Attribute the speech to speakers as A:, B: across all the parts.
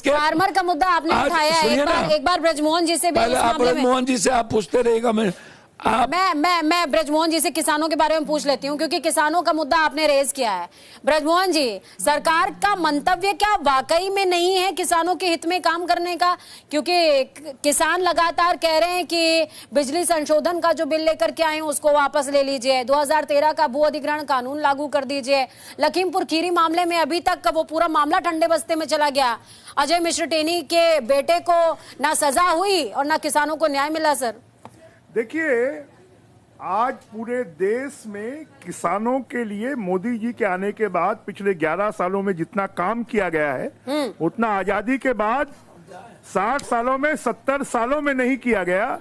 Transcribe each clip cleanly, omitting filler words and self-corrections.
A: Farmer का मुद्दा आपने उठाया है। एक बार ब्रजमोहन जी से भी इस मामले में
B: ब्रजमोहन जी से आप पूछते रहेगा।
A: मैं ब्रजमोहन जी से किसानों के बारे में पूछ लेती हूँ, क्योंकि किसानों का मुद्दा आपने रेज किया है। ब्रजमोहन जी, सरकार का मंतव्य क्या वाकई में नहीं है किसानों के हित में काम करने का? क्योंकि किसान लगातार कह रहे हैं कि बिजली संशोधन का जो बिल लेकर के आए हैं उसको वापस ले लीजिए, 2013 का भू अधिग्रहण कानून लागू कर दीजिए। लखीमपुर खीरी मामले में अभी तक वो पूरा मामला ठंडे बस्ते में चला गया। अजय मिश्र टेनी के बेटे को ना सजा हुई और ना किसानों को न्याय मिला। सर
C: देखिए, आज पूरे देश में किसानों के लिए मोदी जी के आने के बाद पिछले 11 सालों में जितना काम किया गया है उतना आजादी के बाद 60 सालों में 70 सालों में नहीं किया गया।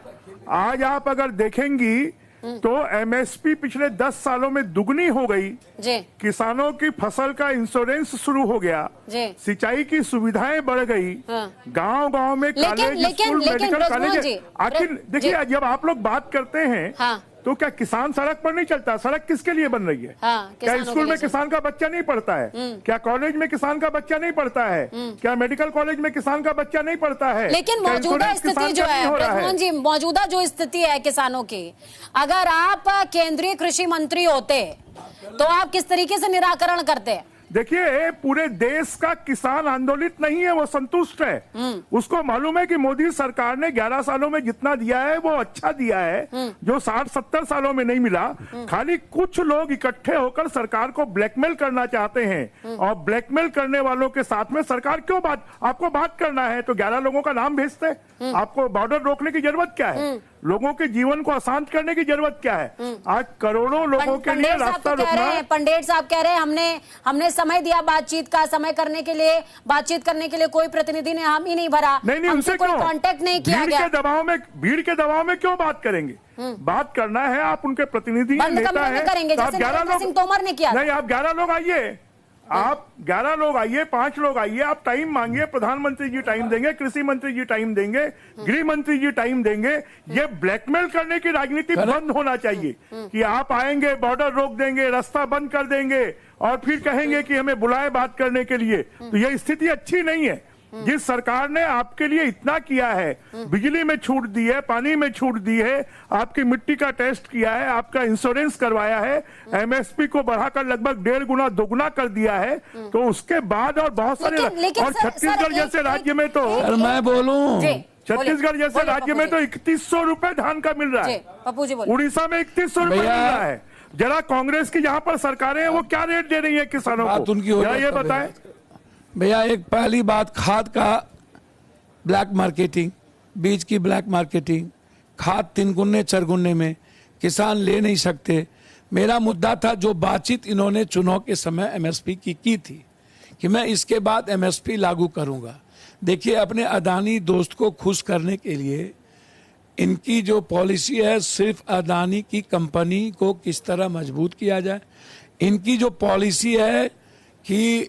C: आज आप अगर देखेंगी तो एमएसपी पिछले 10 सालों में दुगनी हो गई। किसानों की फसल का इंश्योरेंस शुरू हो गया, सिंचाई की सुविधाएं बढ़ गई, गांव-गांव में कॉलेज, स्कूल, मेडिकल कॉलेज। आखिर देखिए, जब आप लोग बात करते हैं तो क्या किसान सड़क पर नहीं चलता? सड़क किसके लिए बन रही है? क्या स्कूल में किसान का बच्चा नहीं पढ़ता है? क्या कॉलेज में किसान का बच्चा नहीं पढ़ता है? क्या मेडिकल कॉलेज में किसान का बच्चा नहीं पढ़ता है?
A: लेकिन मौजूदा स्थिति जो है ब्रजमोहन जी, मौजूदा जो स्थिति है किसानों की, अगर आप केंद्रीय कृषि मंत्री होते तो आप किस तरीके से निराकरण करते?
C: देखिए, पूरे देश का किसान आंदोलित नहीं है, वो संतुष्ट है। उसको मालूम है कि मोदी सरकार ने 11 सालों में जितना दिया है वो अच्छा दिया है, जो 60-70 सालों में नहीं मिला। खाली कुछ लोग इकट्ठे होकर सरकार को ब्लैकमेल करना चाहते हैं, और ब्लैकमेल करने वालों के साथ में सरकार क्यों आपको बात करना है तो 11 लोगों का नाम भेजते। आपको बॉर्डर रोकने की जरूरत क्या है? लोगों के जीवन को आसान करने की जरूरत क्या है? आज करोड़ों लोगों के लिए रास्ता रोकना।
A: पंडित साहब कह रहे हैं हमने समय दिया बातचीत का, समय करने के लिए, बातचीत करने के लिए कोई प्रतिनिधि ने हम ही नहीं भरा,
C: नहीं उनसे
A: कोई कांटेक्ट नहीं किया गया।
C: भीड़ के दबाव में क्यों बात करेंगे? बात करना है, आप उनके प्रतिनिधि नेता है,
A: आप 11 लोग, तोमर ने किया
C: नहीं, आप 11 लोग आइए, आप 11 लोग आइए, 5 लोग आइए, आप टाइम मांगिए, प्रधानमंत्री जी टाइम देंगे, कृषि मंत्री जी टाइम देंगे, गृह मंत्री जी टाइम देंगे। ये ब्लैकमेल करने की राजनीति बंद होना चाहिए कि आप आएंगे, बॉर्डर रोक देंगे, रास्ता बंद कर देंगे और फिर कहेंगे कि हमें बुलाए बात करने के लिए। तो ये स्थिति अच्छी नहीं है। जिस सरकार ने आपके लिए इतना किया है, बिजली में छूट दी है, पानी में छूट दी है, आपकी मिट्टी का टेस्ट किया है, आपका इंश्योरेंस करवाया है, एमएसपी को बढ़ाकर लगभग 1.5 गुना दोगुना कर दिया है, तो उसके बाद और बहुत सारे, और छत्तीसगढ़ जैसे राज्य में तो,
B: मैं बोलूं,
C: छत्तीसगढ़ जैसे राज्य में तो 3100 रुपए धान का मिल रहा है, उड़ीसा में 3100 रुपए मिल रहा है। जरा कांग्रेस की जहां पर सरकारें हैं वो क्या रेट दे रही है किसानों को, जरा ये बताएं
B: भैया। एक पहली बात, खाद का ब्लैक मार्केटिंग, बीज की ब्लैक मार्केटिंग, खाद 3 गुने 4 गुने में किसान ले नहीं सकते। मेरा मुद्दा था जो बातचीत इन्होंने चुनाव के समय एमएसपी की थी कि मैं इसके बाद एमएसपी लागू करूंगा। देखिए, अपने अदानी दोस्त को खुश करने के लिए इनकी जो पॉलिसी है, सिर्फ अदानी की कंपनी को किस तरह मजबूत किया जाए। इनकी जो पॉलिसी है कि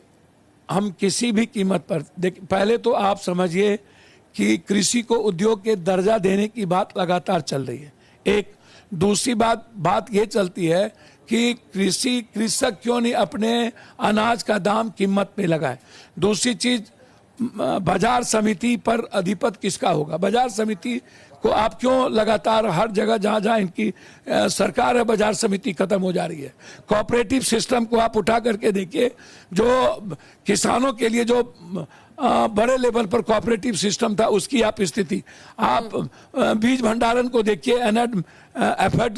B: हम किसी भी कीमत पर, पहले तो आप समझिए कि कृषि को उद्योग के दर्जा देने की बात लगातार चल रही है। एक दूसरी बात ये चलती है कि कृषक क्यों नहीं अपने अनाज का दाम कीमत पे लगाए। दूसरी चीज, बाजार समिति पर अधिपत किसका होगा? बाजार समिति को आप क्यों लगातार हर जगह जहां जहां इनकी सरकार है, बाजार समिति खत्म हो जा रही है। कोऑपरेटिव सिस्टम को आप उठा करके देखिए, जो किसानों के लिए जो बड़े लेवल पर कोऑपरेटिव सिस्टम था उसकी आप स्थिति, आप बीज भंडारण को देखिए,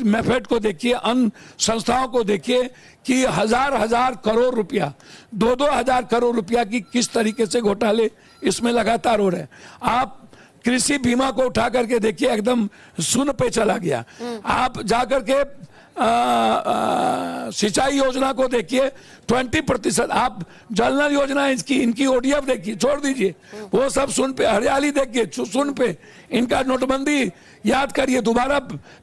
B: मेफेड को देखिए, अन्य संस्थाओं को देखिए कि हजार करोड़ रुपया, 2-2 हजार करोड़ रुपया की किस तरीके से घोटाले इसमें लगातार हो रहे हैं। आप कृषि बीमा को उठा करके देखिए, एकदम शून्य पे चला गया। आप जाकर के सिंचाई योजना को देखिए, 20%। आप जल नल योजना इनकी ओडीएफ देखिए, छोड़ दीजिए, वो सब शून्य पे। हरियाली देखिए, शून्य पे। इनका नोटबंदी याद करिए, दोबारा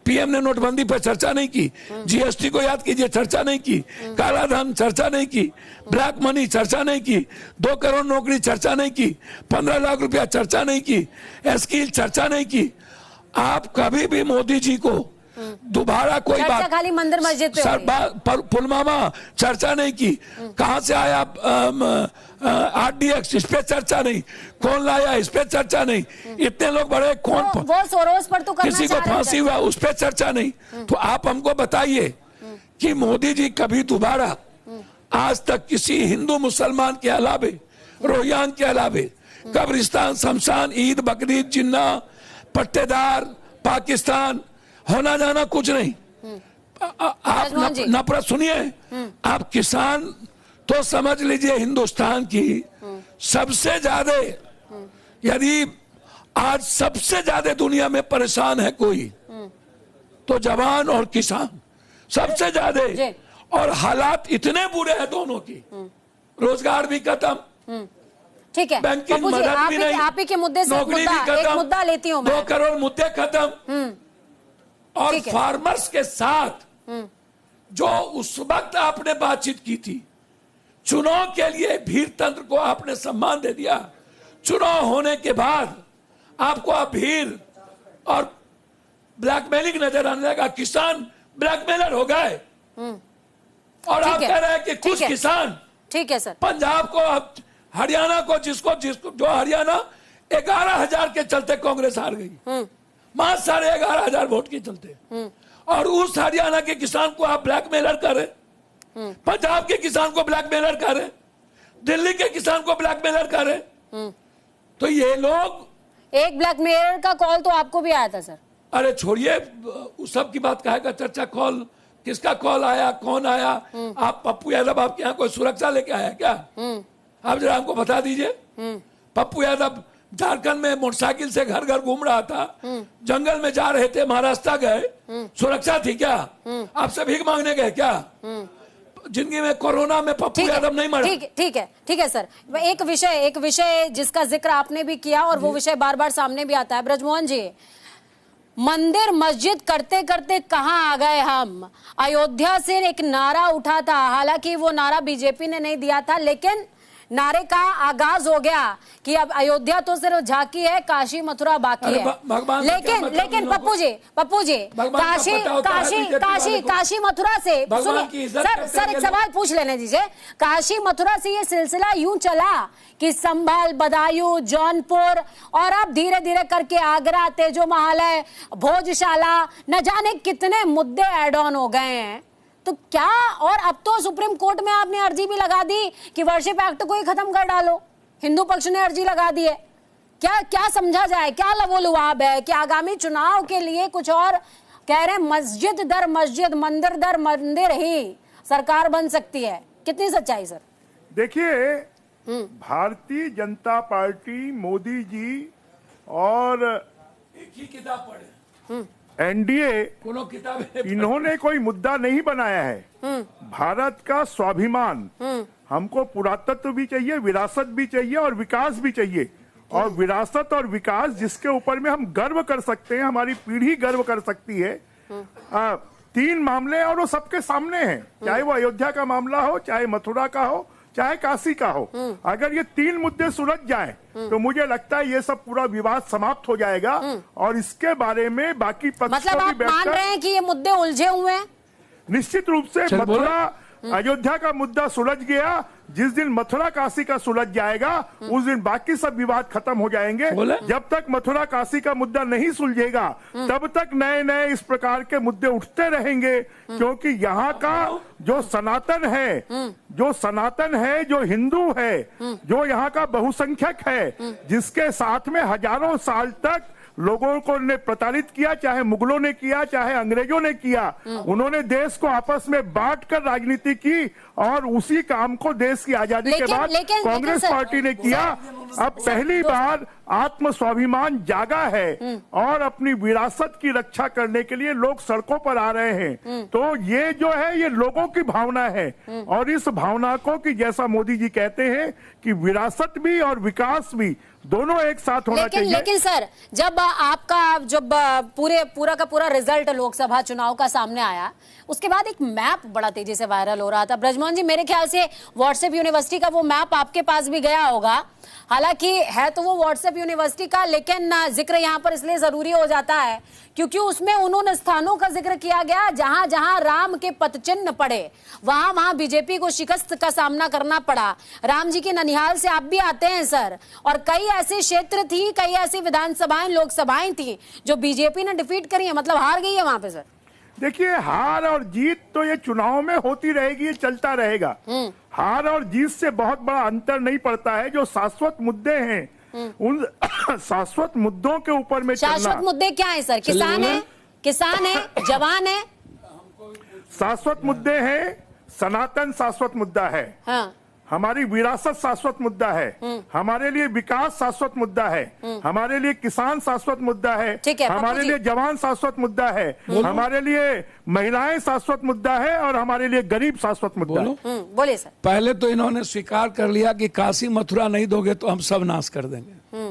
B: पीएम ने नोटबंदी पर चर्चा नहीं की। जीएसटी को याद कीजिए, चर्चा नहीं की। काला धन चर्चा नहीं की, ब्लैक मनी चर्चा नहीं की, 2 करोड़ नौकरी चर्चा नहीं की, 15 लाख रुपया चर्चा नहीं की, स्किल चर्चा नहीं की। आप कभी भी मोदी जी को दोबारा कोई
A: चर्चा
B: बात
A: खाली मंदिर मस्जिद पे हो रही है।
B: पुलवामा चर्चा नहीं की, कहां से आया RDX, इस पे चर्चा नहीं, कौन लाया इस पे चर्चा नहीं, इतने लोग बड़े कौन,
A: वो सोरोस पर तो करना
B: किसी को
A: चाह रहे
B: फांसी
A: थे।
B: हुआ उस पे चर्चा नहीं। तो आप हमको बताइए कि मोदी जी कभी दोबारा आज तक किसी हिंदू मुसलमान के अलावे, रोहिंग्या के अलावे, कब्रिस्तान, शमशान, ईद, बकरीद, जिन्ना, पट्टेदार, पाकिस्तान, होना जाना कुछ नहीं। आप नफरत सुनिए, आप किसान तो समझ लीजिए हिंदुस्तान की सबसे ज्यादा, यदि आज सबसे ज्यादा दुनिया में परेशान है कोई तो जवान और किसान सबसे ज्यादा। और हालात इतने बुरे हैं दोनों की, रोजगार भी खत्म,
A: ठीक है
B: बैंकिंग
A: पप्पू जी,
B: मदद भी नहीं,
A: आप ही के मुद्दे से
B: नौकरी भी
A: एक
B: खत्म,
A: मुद्दा लेती हूँ मैं।
B: 2 करोड़ मुद्दे खत्म। और
A: ठीक है।
B: फार्मर्स के साथ जो उस वक्त आपने बातचीत की थी, चुनाव के लिए भीड़ तंत्र को आपने सम्मान दे दिया, चुनाव होने के बाद आपको अब भीड़ और ब्लैकमेलिंग नजर आने लगा, किसान ब्लैकमेलर हो गए। और आप कह रहे हैं कि कुछ किसान,
A: ठीक है सर,
B: पंजाब को, हरियाणा को, जिसको जो हरियाणा 11,000 के चलते कांग्रेस हार गई, मात्र 11,500 वोट के चलते, और उस हरियाणा के किसान को आप ब्लैकमेलर करें, पंजाब के किसान को ब्लैकमेलर करें, दिल्ली के किसान को ब्लैकमेलर करें। तो ये लोग,
A: एक ब्लैकमेलर का कॉल तो आपको भी आया था सर।
B: अरे छोड़िए उस सब की बात कहेगा, चर्चा कॉल किसका कॉल आया, कौन आया? आप पप्पू यादव आपके यहाँ कोई सुरक्षा लेके आया क्या? आप जरा हमको बता दीजिए। पप्पू यादव झारखंड में मोटरसाइकिल से घर घर घूम रहा था, जंगल में जा रहे थे, महाराष्ट्र गए, सुरक्षा थी क्या? आपसे भीख मांगने गए क्या? जिंदगी में कोरोना में पप्पू यादव नहीं मरा।
A: ठीक है सर, एक विषय जिसका जिक्र आपने भी किया और वो विषय बार बार सामने भी आता है। ब्रजमोहन जी, मंदिर मस्जिद करते करते कहां आ गए हम? अयोध्या से एक नारा उठा था, हालांकि वो नारा बीजेपी ने नहीं दिया था, लेकिन नारे का आगाज हो गया कि अब अयोध्या तो सिर्फ झांकी है, काशी मथुरा बाकी है। लेकिन पप्पू जी काशी मथुरा से सुनिए सर, एक सवाल पूछ लेने दीजिए। काशी मथुरा से ये सिलसिला यूं चला कि संभल, बदायूं, जौनपुर और अब धीरे धीरे करके आगरा, तेजो महालय, भोजशाला, न जाने कितने मुद्दे एड ऑन हो गए हैं। तो क्या, और अब तो सुप्रीम कोर्ट में आपने अर्जी भी लगा दी कि वर्शिप एक्ट को ही खत्म कर डालो, हिंदू पक्ष ने अर्जी लगा दी है। क्या समझा जाए, क्या लवोलुआब है कि आगामी चुनाव के लिए कुछ और कह रहे हैं, मस्जिद दर मस्जिद, मंदिर दर मंदिर ही सरकार बन सकती है? कितनी सच्चाई सर?
C: देखिए, भारतीय जनता पार्टी, मोदी जी और
B: एक ही किताब पढ़े,
C: एनडीए,
B: किताब
C: इन्होंने कोई मुद्दा नहीं बनाया है। भारत का स्वाभिमान, हमको पुरातत्व भी चाहिए, विरासत भी चाहिए और विकास भी चाहिए। और विरासत और विकास जिसके ऊपर में हम गर्व कर सकते हैं, हमारी पीढ़ी गर्व कर सकती है। 3 मामले और वो सबके सामने हैं, चाहे वो अयोध्या का मामला हो, चाहे मथुरा का हो, चाहे काशी का हो। अगर ये 3 मुद्दे सुलझ जाएं, तो मुझे लगता है ये सब पूरा विवाद समाप्त हो जाएगा और इसके बारे में बाकी पक्ष
A: मतलब आप मान रहे हैं कि ये मुद्दे उलझे हुए हैं?
C: निश्चित रूप से मथुरा अयोध्या का मुद्दा सुलझ गया। जिस दिन मथुरा काशी का सुलझ जाएगा, उस दिन बाकी सब विवाद खत्म हो जाएंगे। जब तक मथुरा काशी का मुद्दा नहीं सुलझेगा, तब तक नए नए इस प्रकार के मुद्दे उठते रहेंगे। क्योंकि यहाँ का जो सनातन है, जो हिंदू है, जो यहाँ का बहुसंख्यक है, जिसके साथ में हजारों साल तक लोगों को ने प्रताड़ित किया, चाहे मुगलों ने किया, चाहे अंग्रेजों ने किया, उन्होंने देश को आपस में बांटकर राजनीति की और उसी काम को देश की आजादी के बाद कांग्रेस पार्टी ने किया। अब पहली बार आत्म स्वाभिमान जागा है और अपनी विरासत की रक्षा करने के लिए लोग सड़कों पर आ रहे हैं। तो ये जो है, ये लोगों की भावना है और इस भावना को, कि जैसा मोदी जी कहते हैं कि विरासत भी और विकास भी दोनों एक साथ होना चाहिए।
A: लेकिन सर, जब आपका पूरा का पूरा रिजल्ट लोकसभा चुनाव का सामने आया, उसके बाद एक मैप बड़ा तेजी से वायरल हो रहा था। ब्रजमोहन जी, मेरे ख्याल से व्हाट्सएप यूनिवर्सिटी का वो मैप आपके पास भी गया होगा। हालांकि है तो वो व्हाट्सएप यूनिवर्सिटी का, लेकिन जिक्र यहाँ पर इसलिए जरूरी हो जाता है क्योंकि उसमें उन स्थानों का जिक्र किया गया जहां जहां राम के पदचिन्ह पड़े, वहां वहां बीजेपी को शिकस्त का सामना करना पड़ा। राम जी के ननिहाल से आप भी आते हैं सर, और कई ऐसे क्षेत्र थी, कई ऐसी विधानसभाएं, लोकसभाएं थी जो बीजेपी ने डिफीट करी है, मतलब हार गई है वहां पे सर।
C: देखिए, हार और जीत तो ये चुनाव में होती रहेगी, ये चलता रहेगा। हार और जीत से बहुत बड़ा अंतर नहीं पड़ता है। जो शाश्वत मुद्दे हैं उन शाश्वत मुद्दों के ऊपर में चलना।
A: शाश्वत मुद्दे क्या है सर? किसान है, जवान है।
C: शाश्वत मुद्दे हैं, सनातन शाश्वत मुद्दा है।
A: हाँ।
C: हमारी विरासत शाश्वत मुद्दा है। हमारे लिए विकास शाश्वत मुद्दा है। हमारे लिए किसान शाश्वत मुद्दा है। हमारे लिए जवान शाश्वत मुद्दा है। हमारे लिए महिलाएं शाश्वत मुद्दा है, और हमारे लिए गरीब शाश्वत मुद्दा है।
A: बोलिए सर।
B: पहले तो इन्होंने स्वीकार कर लिया कि काशी मथुरा नहीं दोगे तो हम सब नाश कर देंगे।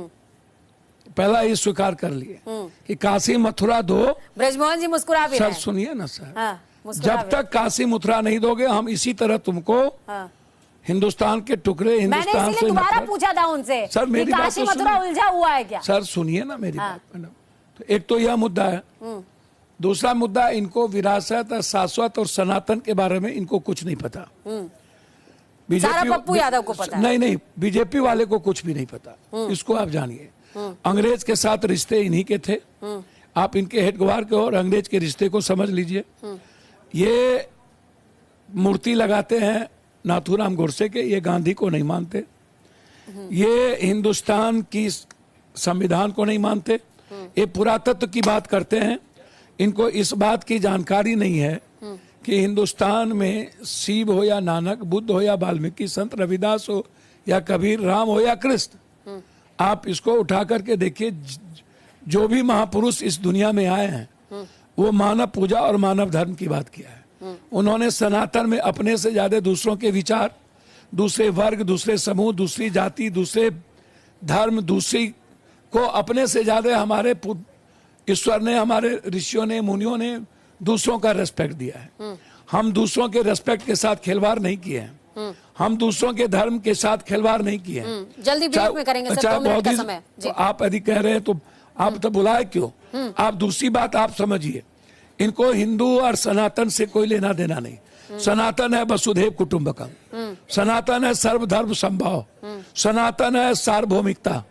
B: पहला ये स्वीकार कर लिए कि काशी मथुरा दो।
A: ब्रजमोहन जी मुस्कुरा भी
B: सर सुनिए ना सर,
A: हाँ,
B: जब तक काशी मथुरा नहीं दोगे हम इसी तरह तुमको हिंदुस्तान के टुकड़े, हिंदुस्तान
A: मैंने
B: से
A: दोबारा पूछा था उनसे
B: सर, मेरी बात
A: काशी
B: तो
A: मथुरा उलझा हुआ है क्या?
B: सर सुनिए ना मेरी बात मैडम। तो एक तो यह मुद्दा है। दूसरा मुद्दा, इनको विरासत और शाश्वत और सनातन के बारे में इनको कुछ नहीं पता।
A: सारा पप्पू यादव को पता है।
B: नहीं, बीजेपी वाले को कुछ भी नहीं पता। इसको आप जानिए, अंग्रेज के साथ रिश्ते इन्हीं के थे। आप इनके हेडगवार के और अंग्रेज के रिश्ते को समझ लीजिए। ये मूर्ति लगाते हैं नाथूराम गोडसे के, ये गांधी को नहीं मानते। ये हिंदुस्तान की संविधान को नहीं मानते। ये पुरातत्व की बात करते हैं। इनको इस बात की जानकारी नहीं है कि हिंदुस्तान में शिव हो या नानक, बुद्ध हो या वाल्मीकि, संत रविदास हो या कबीर, राम हो या कृष्ण, आप इसको उठा करके देखिए, जो भी महापुरुष इस दुनिया में आए हैं वो मानव पूजा और मानव धर्म की बात किया है। उन्होंने सनातन में अपने से ज्यादा दूसरों के विचार, दूसरे वर्ग, दूसरे समूह, दूसरी जाति, दूसरे धर्म, दूसरी को अपने से ज्यादा हमारे ईश्वर ने, हमारे ऋषियों ने, मुनियों ने दूसरों का रेस्पेक्ट दिया है। हम दूसरों के रेस्पेक्ट के साथ खिलवाड़ नहीं किए हैं। हम दूसरों के धर्म के साथ खिलवाड़ नहीं किए हैं।
A: जल्दी ब्रीफ में करेंगे सर, 2 मिनट का समय।
B: तो आप यदि कह रहे हैं तो आप तो बुलाए क्यों? आप दूसरी बात आप समझिए, इनको हिंदू और सनातन से कोई लेना देना नहीं। सनातन है वसुधैव कुटुंबकम, सनातन है सर्वधर्म संभाव, सनातन है सार्वभौमिकता,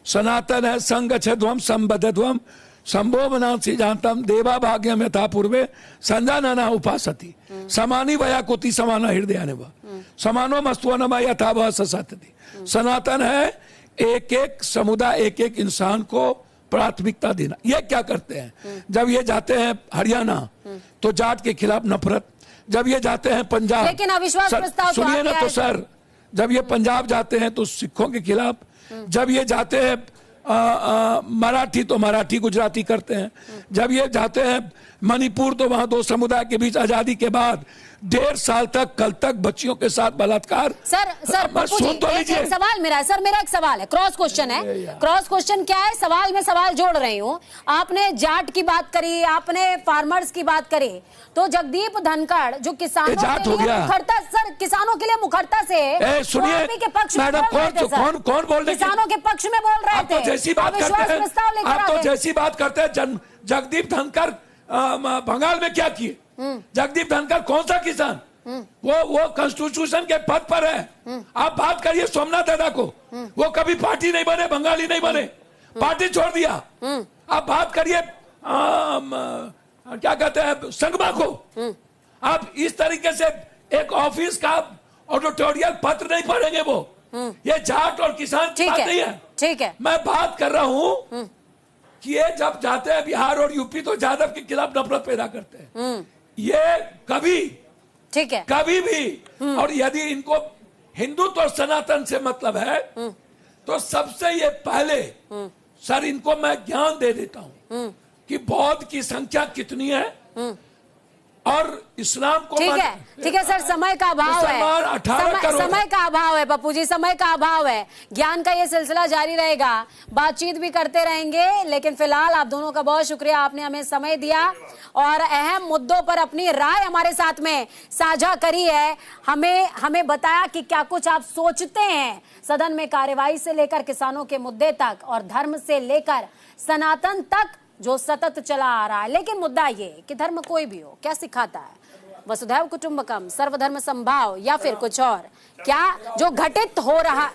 B: सनातन है संगच्छध्वम संबद्धध्वम संभोमनांसि जानतम देवा भाग्यम यथा पूर्वे संजानना उपासति समानी वयाकुति समाना हृदयानि वा समानो मस्तुवनमा यथा वह ससत्यति। सनातन है एक एक समुदाय, एक एक इंसान को प्राथमिकता देना। ये क्या करते हैं? जब ये जाते हैं हरियाणा तो जाट के खिलाफ नफरत, जब ये जाते हैं पंजाब,
A: लेकिन अविश्वास प्रस्ताव
B: सुनिए ना तो सर, जब ये पंजाब जाते हैं तो सिखों के खिलाफ, जब ये जाते हैं मराठी तो मराठी गुजराती करते हैं, जब ये जाते हैं मणिपुर तो वहां 2 समुदाय के बीच आजादी के बाद 1.5 साल तक, कल तक बच्चियों के साथ बलात्कार।
A: सर पप्पू जी, एक सवाल मेरा है सर, मेरा एक सवाल है, क्रॉस क्वेश्चन है। क्रॉस क्वेश्चन क्या है? सवाल में सवाल जोड़ रही हूँ। आपने जाट की बात करी, आपने फार्मर्स की बात करी, तो जगदीप धनखड़ जो किसानों के लिए मुखरता, सर किसानों के लिए मुखरता से
B: सुनिए
A: के पक्ष में
B: कौन बोल रहे,
A: किसानों के पक्ष में बोल रहे थे।
B: जैसी बात करते हैं आप तो जैसी बात करते हैं, जगदीप धनखड़ बंगाल में क्या किए? जगदीप धनखड़ कौन सा किसान? वो कॉन्स्टिट्यूशन के पद पर है। आप बात करिए सोमनाथ दादा को, वो कभी पार्टी नहीं बने, बंगाली नहीं बने, पार्टी छोड़ दिया। आप बात करिए क्या कहते हैं संगमा को। आप इस तरीके से एक ऑफिस का ऑडिटोरियल पत्र नहीं पढ़ेंगे वो। ये जाट और किसान की बात नहीं है।
A: ठीक है,
B: मैं बात कर रहा हूं कि ये जब जाते हैं बिहार और यूपी तो यादव के खिलाफ नफरत पैदा करते हैं। ये कभी,
A: ठीक है,
B: कभी भी, और यदि इनको हिंदुत्व और सनातन से मतलब है तो सबसे ये पहले सर इनको मैं ज्ञान दे देता हूं कि बौद्ध की संख्या कितनी है। और इस्लाम को
A: ठीक है सर, समय का अभाव है,
B: 18 करोड़
A: समय का अभाव है पप्पू जी, समय का अभाव है। ज्ञान का ये सिलसिला जारी रहेगा, बातचीत भी करते रहेंगे, लेकिन फिलहाल आप दोनों का बहुत शुक्रिया, आपने हमें समय दिया और अहम मुद्दों पर अपनी राय हमारे साथ में साझा करी है। हमें बताया कि क्या कुछ आप सोचते हैं सदन में कार्यवाही से लेकर किसानों के मुद्दे तक और धर्म से लेकर सनातन तक जो सतत चला आ रहा है। लेकिन मुद्दा ये कि धर्म कोई भी हो, क्या सिखाता है? वसुधैव कुटुंबकम, सर्वधर्म संभाव, या फिर कुछ और? क्या जो घटित हो रहा